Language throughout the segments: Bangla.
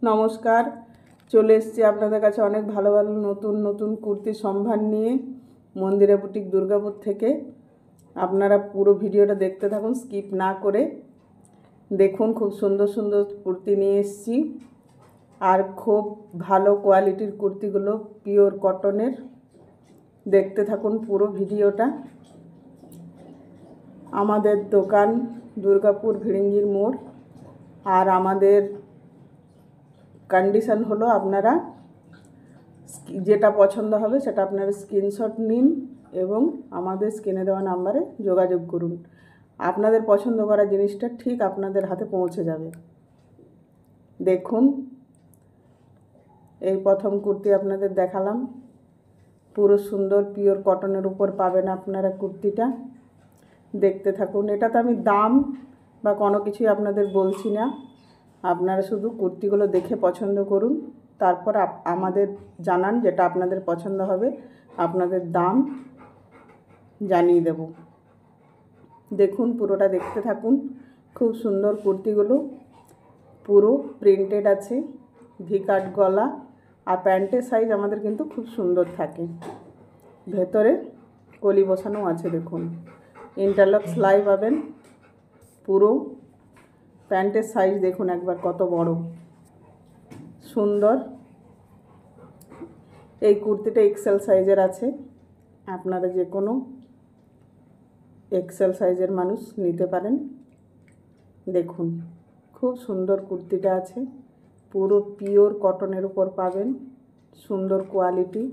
নমস্কার, চলে এসেছি আপনাদের কাছে অনেক ভালো ভালো নতুন নতুন কুর্তির সম্ভার নিয়ে মন্দিরা বুটিক দুর্গাপুর থেকে। আপনারা পুরো ভিডিওটা দেখতে থাকুন, স্কিপ না করে দেখুন। খুব সুন্দর সুন্দর কুর্তি নিয়ে এসেছি, আর খুব ভালো কোয়ালিটির কুর্তিগুলো, পিওর কটনের। দেখতে থাকুন পুরো ভিডিওটা। আমাদের দোকান দুর্গাপুর ভিড়িঙ্গির মোড়, আর আমাদের কন্ডিশন হলো আপনারা যেটা পছন্দ হবে সেটা আপনারা স্ক্রিনশট নিন এবং আমাদের স্ক্রিনে দেওয়া নাম্বারে যোগাযোগ করুন। আপনাদের পছন্দ করা জিনিসটা ঠিক আপনাদের হাতে পৌঁছে যাবে। দেখুন, এই প্রথম কুর্তি আপনাদের দেখালাম, পুরো সুন্দর পিওর কটনের উপর পাবেন আপনারা কুর্তিটা। দেখতে থাকুন। এটা তো আমি দাম বা কোনো কিছুই আপনাদের বলছি না, আপনারা শুধু কুর্তিগুলো দেখে পছন্দ করুন, তারপর আমাদের জানান যেটা আপনাদের পছন্দ হবে, আপনাদের দাম জানিয়ে দেব। দেখুন, পুরোটা দেখতে থাকুন। খুব সুন্দর কুর্তিগুলো, পুরো প্রিন্টেড আছে, ভি কাট গলা, আর প্যান্টের সাইজ আমাদের কিন্তু খুব সুন্দর থাকে। ভেতরে কলি বসানো আছে, দেখুন ইন্টারলক সেলাই পাবেন। পুরো প্যান্টের সাইজ দেখুন একবার কত বড় সুন্দর। এই কুর্তিটা এক্সেল সাইজের আছে, আপনারা যে কোনো এক্সেল সাইজের মানুষ নিতে পারেন। দেখুন, খুব সুন্দর কুর্তিটা আছে, পুরো পিওর কটনের উপর পাবেন, সুন্দর কোয়ালিটি।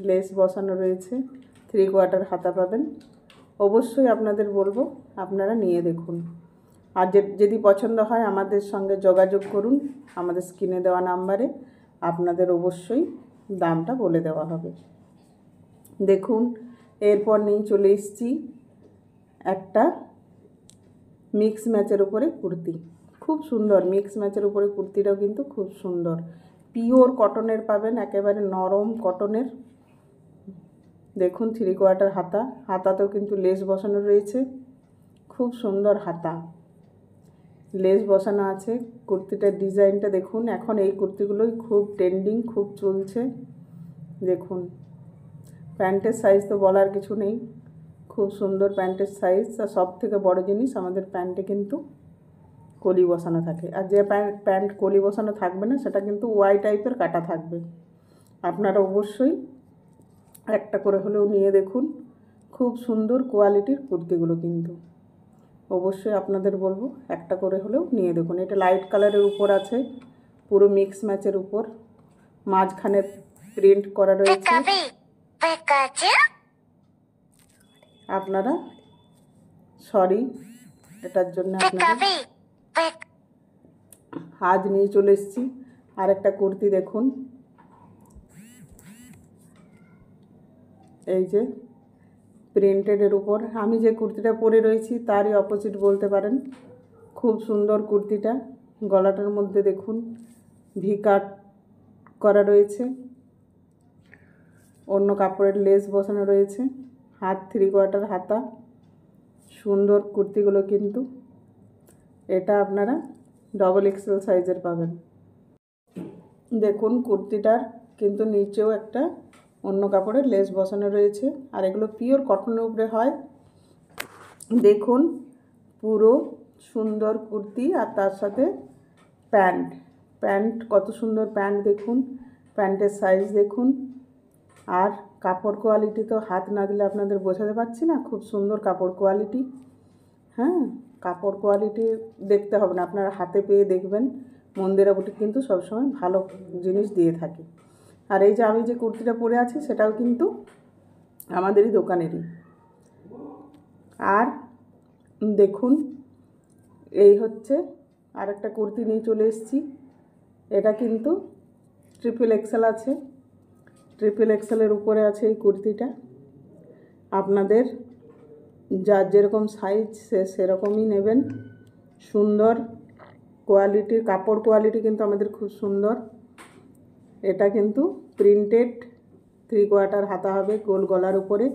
লেস বসানো রয়েছে, 3/4 হাতা পাবেন। অবশ্যই আপনাদের বলবো আপনারা নিয়ে দেখুন, আর যদি পছন্দ হয় আমাদের সঙ্গে যোগাযোগ করুন। আমাদের স্ক্রিনে দেওয়া নাম্বারে আপনাদের অবশ্যই দামটা বলে দেওয়া হবে। দেখুন, এরপর নিয়ে চলে এসেছি একটা মিক্স ম্যাচের উপরে কুর্তি। খুব সুন্দর মিক্স ম্যাচের উপরে কুর্তিটাও কিন্তু খুব সুন্দর, পিওর কটনের পাবেন, একেবারে নরম কটনের। দেখুন, 3/4 হাতা, হাতাতেও কিন্তু লেস বসানো রয়েছে, খুব সুন্দর হাতা, লেস বসানো আছে। কুর্তিটার ডিজাইনটা দেখুন, এখন এই কুর্তিগুলোই খুব ট্রেন্ডিং, খুব চলছে। দেখুন, প্যান্টের সাইজ তো বলার কিছু নেই, খুব সুন্দর প্যান্টের সাইজ। আর সব থেকে বড়ো জিনিস, আমাদের প্যান্টে কিন্তু কলি বসানো থাকে, আর যে প্যান্ট কলি বসানো থাকবে না সেটা কিন্তু ওয়াই টাইপের কাটা থাকবে। আপনারা অবশ্যই একটা করে হলেও নিয়ে দেখুন, খুব সুন্দর কোয়ালিটির কুর্তিগুলো কিন্তু। অবশ্যই আপনাদের বলবো একটা করে হলেও নিয়ে দেখুন। এটা লাইট কালারের উপর আছে, পুরো মিক্স ম্যাচের উপর, মাঝখানে প্রিন্ট করা রয়েছে। আপনারা সরি, এটার জন্য আপনারা আজ নিয়ে চলে এসেছি আর একটা কুর্তি। দেখুন, এই যে প্রিন্টেডের উপর, আমি যে কুর্তিটা পরে রয়েছি তারই অপোজিট বলতে পারেন। খুব সুন্দর কুর্তিটা, গলাটার মধ্যে দেখুন ভি কাট করা রয়েছে, অন্য কাপড়ের লেস বসানো রয়েছে, হাত 3/4 হাতা। সুন্দর কুর্তিগুলো কিন্তু, এটা আপনারা XXL সাইজের পাবেন। দেখুন, কুর্তিটার কিন্তু নিচেও একটা অন্য কাপড়ের লেস বসানো রয়েছে, আর এগুলো পিওর কটনের উপরে হয়। দেখুন, পুরো সুন্দর কুর্তি, আর তার সাথে প্যান্ট কত সুন্দর প্যান্ট দেখুন, প্যান্টের সাইজ দেখুন। আর কাপড় কোয়ালিটি তো হাত না দিলে আপনাদের বোঝাতে পারছি না, খুব সুন্দর কাপড় কোয়ালিটি। হ্যাঁ, কাপড় কোয়ালিটি দেখতে হবে না, আপনারা হাতে পেয়ে দেখবেন। মন্দিরা বুটিক কিন্তু সবসময় ভালো জিনিস দিয়ে থাকে। আর এই যে আমি যে কুর্তিটা পরে আছি সেটাও কিন্তু আমাদেরই দোকানেরই। আর দেখুন, এই হচ্ছে আর একটা কুর্তি নিয়ে চলে এসেছি। এটা কিন্তু XXL আছে, XXLের উপরে আছে এই কুর্তিটা। আপনাদের যার যেরকম সাইজ সেরকমই নেবেন। সুন্দর কোয়ালিটির কাপড় কোয়ালিটি কিন্তু আমাদের খুব সুন্দর। এটা কিন্তু প্রিন্টেড, 3/4 হাতা হবে, গোল গলার উপরে,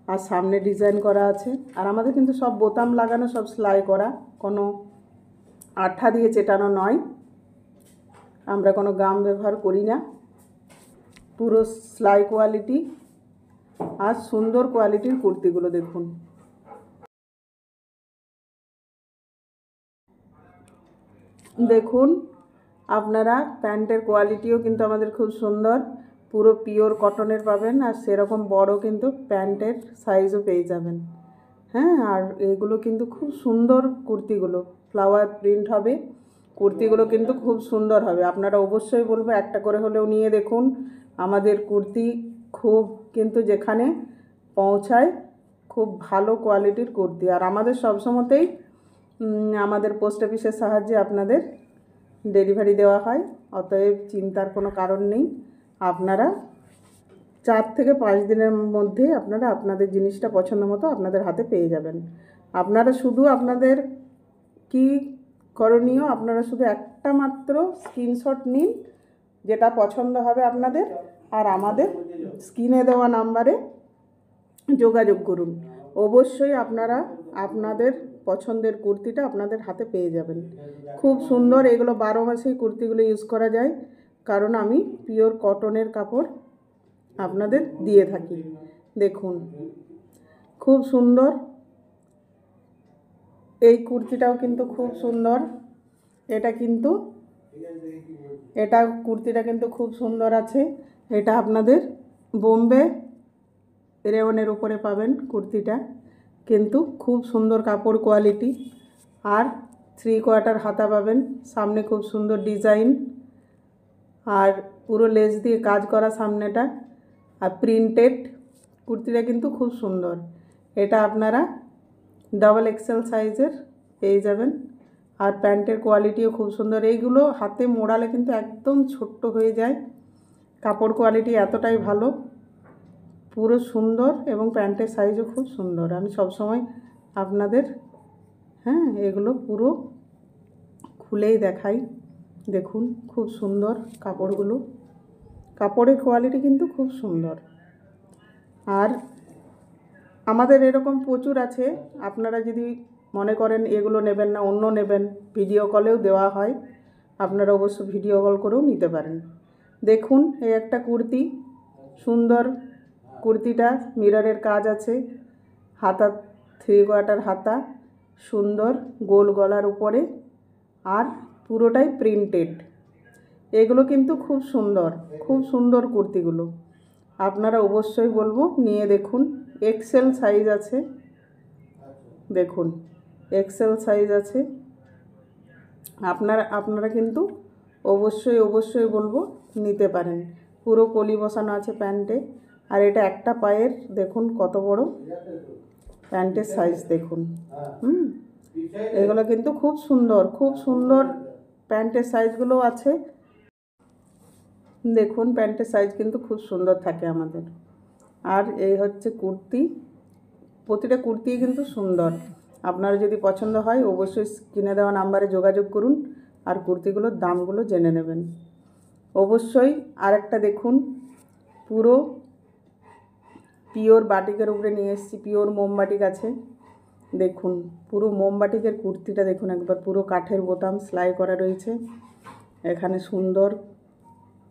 আর সামনে ডিজাইন করা আছে। আর আমাদের কিন্তু সব বোতাম লাগানো, সব সেলাই করা, কোনো আঠা দিয়ে চেটানো নয়। আমরা কোনো গাম ব্যবহার করি না, পুরো সেলাই কোয়ালিটি আর সুন্দর কোয়ালিটির কুর্তিগুলো দেখুন। দেখুন আপনারা প্যান্টের কোয়ালিটিও কিন্তু আমাদের খুব সুন্দর, পুরো পিওর কটনের পাবেন, আর সেরকম বড় কিন্তু প্যান্টের সাইজও পেয়ে যাবেন। হ্যাঁ, আর এগুলো কিন্তু খুব সুন্দর কুর্তিগুলো, ফ্লাওয়ার প্রিন্ট হবে, কুর্তিগুলো কিন্তু খুব সুন্দর হবে। আপনারা অবশ্যই বলবো একটা করে হলেও নিয়ে দেখুন। আমাদের কুর্তি খুব কিন্তু যেখানে পৌঁছায় খুব ভালো কোয়ালিটির কুর্তি, আর আমাদের সবসময়তেই আমাদের পোস্ট অফিসের সাহায্যে আপনাদের ডেলিভারি দেওয়া হয়, অতএব চিন্তার কোনো কারণ নেই। আপনারা 4 থেকে 5 দিনের মধ্যে আপনারা আপনাদের জিনিসটা পছন্দ মতো আপনাদের হাতে পেয়ে যাবেন। আপনারা শুধু আপনাদের কি করণীয়, আপনারা শুধু একটা মাত্র স্ক্রিনশট নিন যেটা পছন্দ হবে আপনাদের, আর আমাদের স্ক্রিনে দেওয়া নাম্বারে যোগাযোগ করুন। অবশ্যই আপনারা আপনাদের পছন্দের কুর্তিটা আপনাদের হাতে পেয়ে যাবেন। খুব সুন্দর, এগুলো 12 মাসেই কুর্তিগুলো ইউজ করা যায়, কারণ আমি পিওর কটনের কাপড় আপনাদের দিয়ে থাকি। দেখুন খুব সুন্দর, এই কুর্তিটাও কিন্তু খুব সুন্দর। এটা কুর্তিটা কিন্তু খুব সুন্দর আছে। এটা আপনাদের বোম্বে রেওনের উপরে পাবেন কুর্তিটা, কিন্তু খুব সুন্দর কাপড় কোয়ালিটি, আর 3/4 হাতা পাবেন, সামনে খুব সুন্দর ডিজাইন, আর পুরো লেস দিয়ে কাজ করা সামনেটা, আর প্রিন্টেড কুর্তিটা কিন্তু খুব সুন্দর। এটা আপনারা XXL সাইজের পেয়ে যাবেন, আর প্যান্টের কোয়ালিটিও খুব সুন্দর। এইগুলো হাতে মোড়ালে কিন্তু একদম ছোট্ট হয়ে যায়, কাপড় কোয়ালিটি এতটাই ভালো, পুরো সুন্দর, এবং প্যান্টের সাইজও খুব সুন্দর। আমি সবসময় আপনাদের এগুলো পুরো খুলেই দেখাই। দেখুন খুব সুন্দর কাপড়গুলো, কাপড়ের কোয়ালিটি কিন্তু খুব সুন্দর। আর আমাদের এরকম প্রচুর আছে, আপনারা যদি মনে করেন এগুলো নেবেন না, অন্য নেবেন, ভিডিও কলেও দেওয়া হয়, আপনারা অবশ্য ভিডিও কল করেও নিতে পারেন। দেখুন এই একটা কুর্তি, সুন্দর কুর্তিটা মিররের কাজ আছে, হাতা 3/4 হাতা, সুন্দর গোল গলার উপরে, আর পুরোটাই প্রিন্টেড। এগুলো কিন্তু খুব সুন্দর, খুব সুন্দর কুর্তিগুলো, আপনারা অবশ্যই বলবো নিয়ে দেখুন। XL সাইজ আছে, দেখুন XL সাইজ আছে। আপনারা কিন্তু অবশ্যই বলবো নিতে পারেন। পুরো কলি বসানো আছে প্যান্টে, আর এটা একটা পায়ের দেখুন কত বড় প্যান্টের সাইজ দেখুন। এগুলো কিন্তু খুব সুন্দর, খুব সুন্দর প্যান্টের সাইজগুলো আছে। দেখুন প্যান্টের সাইজ কিন্তু খুব সুন্দর থাকে আমাদের। আর এই হচ্ছে কুর্তি, প্রতিটা কুর্তিই কিন্তু সুন্দর। আপনারা যদি পছন্দ হয় অবশ্যই স্ক্রিনে দেওয়া নাম্বারে যোগাযোগ করুন, আর কুর্তিগুলোর দামগুলো জেনে নেবেন। অবশ্যই আরেকটা দেখুন, পুরো পিওর বাটিকের উপরে নিয়ে এসেছি, পিওর মোমবাটিক আছে। দেখুন পুরো মোমবাটিকের কুর্তিটা দেখুন একবার, পুরো কাঠের বোতাম সেলাই করা রয়েছে, এখানে সুন্দর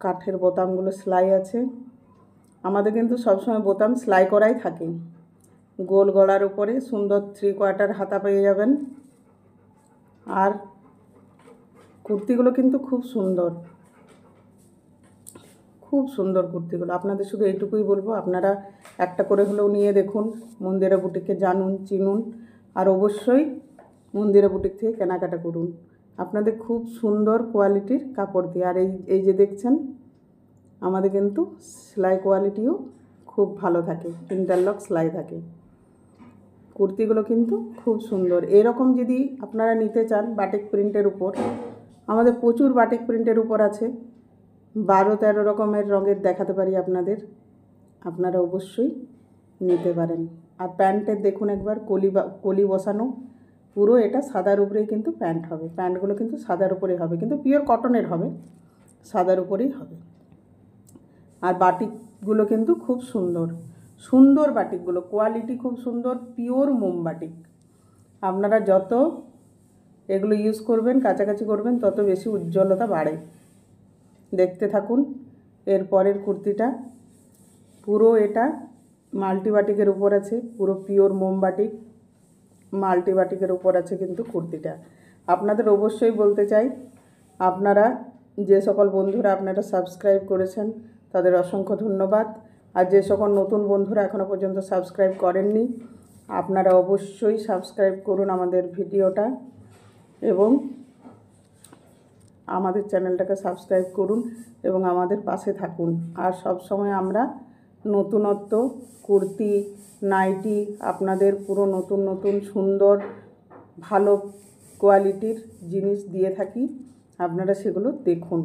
কাঠের বোতামগুলো সেলাই আছে। আমাদের কিন্তু সবসময় বোতাম সেলাই করাই থাকে। গোল গলার উপরে সুন্দর 3/4 হাতা পেয়ে যাবেন, আর কুর্তিগুলো কিন্তু খুব সুন্দর, খুব সুন্দর কুর্তিগুলো। আপনাদের শুধু এইটুকুই বলবো, আপনারা একটা করে হলেও নিয়ে দেখুন, মন্দিরা বুটিককে জানুন, চিনুন, আর অবশ্যই মন্দিরা বুটিক থেকে কেনাকাটা করুন। আপনাদের খুব সুন্দর কোয়ালিটির কাপড় দিয়ে, আর এই যে দেখছেন আমাদের কিন্তু সেলাই কোয়ালিটিও খুব ভালো থাকে, ইন্টারলক সেলাই থাকে। কুর্তিগুলো কিন্তু খুব সুন্দর। এরকম যদি আপনারা নিতে চান বাটিক প্রিন্টের উপর, আমাদের প্রচুর বাটিক প্রিন্টের উপর আছে, 12-13 রকমের রঙের দেখাতে পারি আপনাদের, আপনারা অবশ্যই নিতে পারেন। আর প্যান্টের দেখুন একবার কলি বসানো, পুরো এটা সাদার উপরেই কিন্তু প্যান্ট হবে, প্যান্টগুলো কিন্তু সাদার উপরেই হবে, কিন্তু পিওর কটনের হবে, সাদার উপরেই হবে। আর বাটিকগুলো কিন্তু খুব সুন্দর, সুন্দর বাটিকগুলো, কোয়ালিটি খুব সুন্দর, পিওর মোম বাটিক। আপনারা যত এগুলো ইউজ করবেন, কাছাকাছি করবেন, তত বেশি উজ্জ্বলতা বাড়ে। দেখতে থাকুন। এর পরের কুর্তিটা পুরো এটা মাল্টিবাটিকের উপর আছে, পুরো পিওর মোমবাটিক মাল্টিবাটিকের উপর আছে কিন্তু কুর্তিটা। আপনাদের অবশ্যই বলতে চাই, আপনারা যে সকল বন্ধুরা আপনারা সাবস্ক্রাইব করেছেন তাদের অসংখ্য ধন্যবাদ। আর যে সকল নতুন বন্ধুরা এখনও পর্যন্ত সাবস্ক্রাইব করেননি, আপনারা অবশ্যই সাবস্ক্রাইব করুন আমাদের ভিডিওটা এবং আমাদের চ্যানেলটাকে সাবস্ক্রাইব করুন এবং আমাদের পাশে থাকুন। আর সব সময় আমরা নতুনত্ব কুর্তি, নাইটি আপনাদের পুরো নতুন নতুন সুন্দর ভালো কোয়ালিটির জিনিস দিয়ে থাকি। আপনারা সেগুলো দেখুন।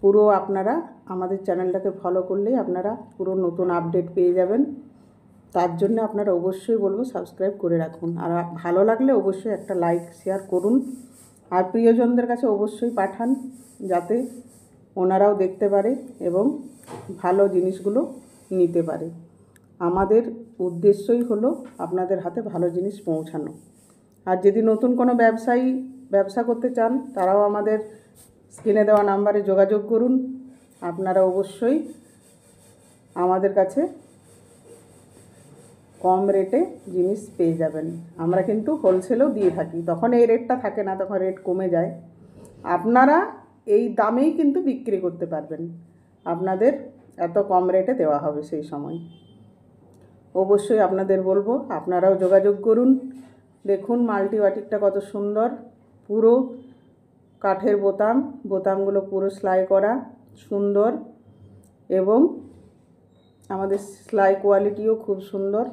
পুরো আপনারা আমাদের চ্যানেলটাকে ফলো করলেই আপনারা পুরো নতুন আপডেট পেয়ে যাবেন। তার জন্য আপনারা অবশ্যই বলবো সাবস্ক্রাইব করে রাখুন। আর ভালো লাগলে অবশ্যই একটা লাইক শেয়ার করুন। আর প্রিয়জনদের কাছে অবশ্যই পাঠান, যাতে ওনারাও দেখতে পারে এবং ভালো জিনিসগুলো নিতে পারে। আমাদের উদ্দেশ্যই হলো আপনাদের হাতে ভালো জিনিস পৌঁছানো। আর যদি নতুন কোনো ব্যবসা করতে চান, তারাও আমাদের স্ক্রিনে দেওয়া নাম্বারে যোগাযোগ করুন। আপনারা অবশ্যই আমাদের কাছে কম রেটে জিনিস পেয়ে যাবেন। আমরা কিন্তু হোলসেলও দিয়ে থাকি, তখন এই রেটটা থাকে না, তখন রেট কমে যায়। আপনারা এই দামেই কিন্তু বিক্রি করতে পারবেন, আপনাদের এত কম রেটে দেওয়া হবে সেই সময়। অবশ্যই আপনাদের বলবো আপনারাও যোগাযোগ করুন। দেখুন মাল্টিবাটিকটা কত সুন্দর, পুরো কাঠের বোতামগুলো পুরো সেলাই করা সুন্দর এবং আমাদের সেলাই কোয়ালিটিও খুব সুন্দর,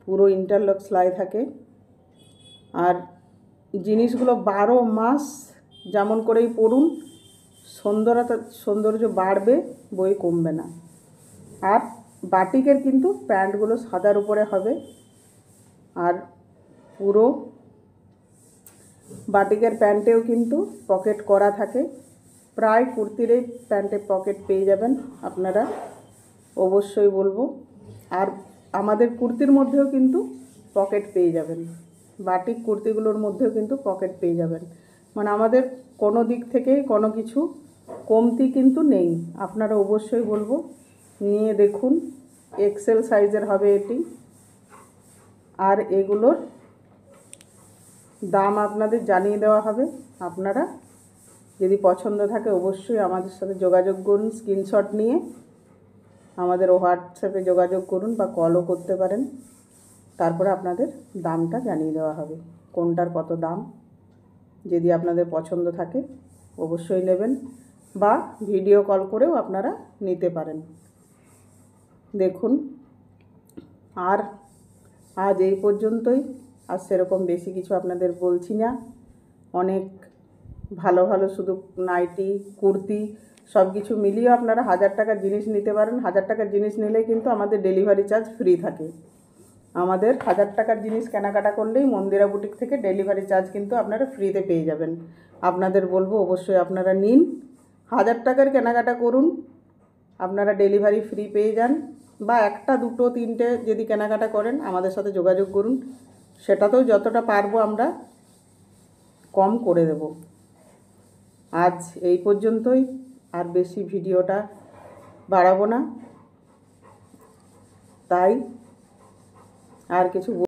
পুরো ইন্টারলক সেলাই থাকে। আর জিনিসগুলো 12 মাস যেমন করেই পরুন, সৌন্দর্য বাড়বে, বই কমবে না। আর বাটিকের কিন্তু প্যান্টগুলো সাদার উপরে হবে। আর পুরো বাটিকের প্যান্টেও কিন্তু পকেট করা থাকে, প্রায় কুর্তির এই প্যান্টে পকেট পেয়ে যাবেন আপনারা, অবশ্যই বলবো। আর আমাদের কুর্তির মধ্যেও কিন্তু পকেট পেয়ে যাবেন, বাটিক কুর্তিগুলোর মধ্যেও কিন্তু পকেট পেয়ে যাবেন। মানে আমাদের কোনো দিক থেকেই কোনো কিছু কমতি কিন্তু নেই। আপনারা অবশ্যই বলবো নিয়ে দেখুন। এক্সেল সাইজের হবে এটি। আর এগুলোর দাম আপনাদের জানিয়ে দেওয়া হবে। আপনারা যদি পছন্দ থাকে অবশ্যই আমাদের সাথে যোগাযোগ করুন, স্ক্রিনশট নিয়ে আমাদের হোয়াটসঅ্যাপে যোগাযোগ করুন বা কলও করতে পারেন। তারপরে আপনাদের দামটা জানিয়ে দেওয়া হবে, কোনটার কত দাম। যদি আপনাদের পছন্দ থাকে অবশ্যই নেবেন, বা ভিডিও কল করেও আপনারা নিতে পারেন। দেখুন, আর আজ এই পর্যন্তই। আর সেরকম বেশি কিছু আপনাদের বলছি না। অনেক ভালো ভালো শুধু নাইটি, কুর্তি সব কিছু মিলিয়েও আপনারা 1000 টাকার জিনিস নিতে পারেন। 1000 টাকার জিনিস নিলেই কিন্তু আমাদের ডেলিভারি চার্জ ফ্রি থাকে। আমাদের 1000 টাকার জিনিস কেনাকাটা করলেই মন্দিরা বুটিক থেকে ডেলিভারি চার্জ কিন্তু আপনারা ফ্রিতে পেয়ে যাবেন। আপনাদের বলবো অবশ্যই আপনারা নিন, 1000 টাকার কেনাকাটা করুন, আপনারা ডেলিভারি ফ্রি পেয়ে যান। বা 1টা 2টো 3টে যদি কেনাকাটা করেন আমাদের সাথে যোগাযোগ করুন, সেটাতেও যতটা পারবো আমরা কম করে দেব। আজ এই পর্যন্তই, আর বেশি ভিডিওটা বাড়াবো না, তাই আর কিছু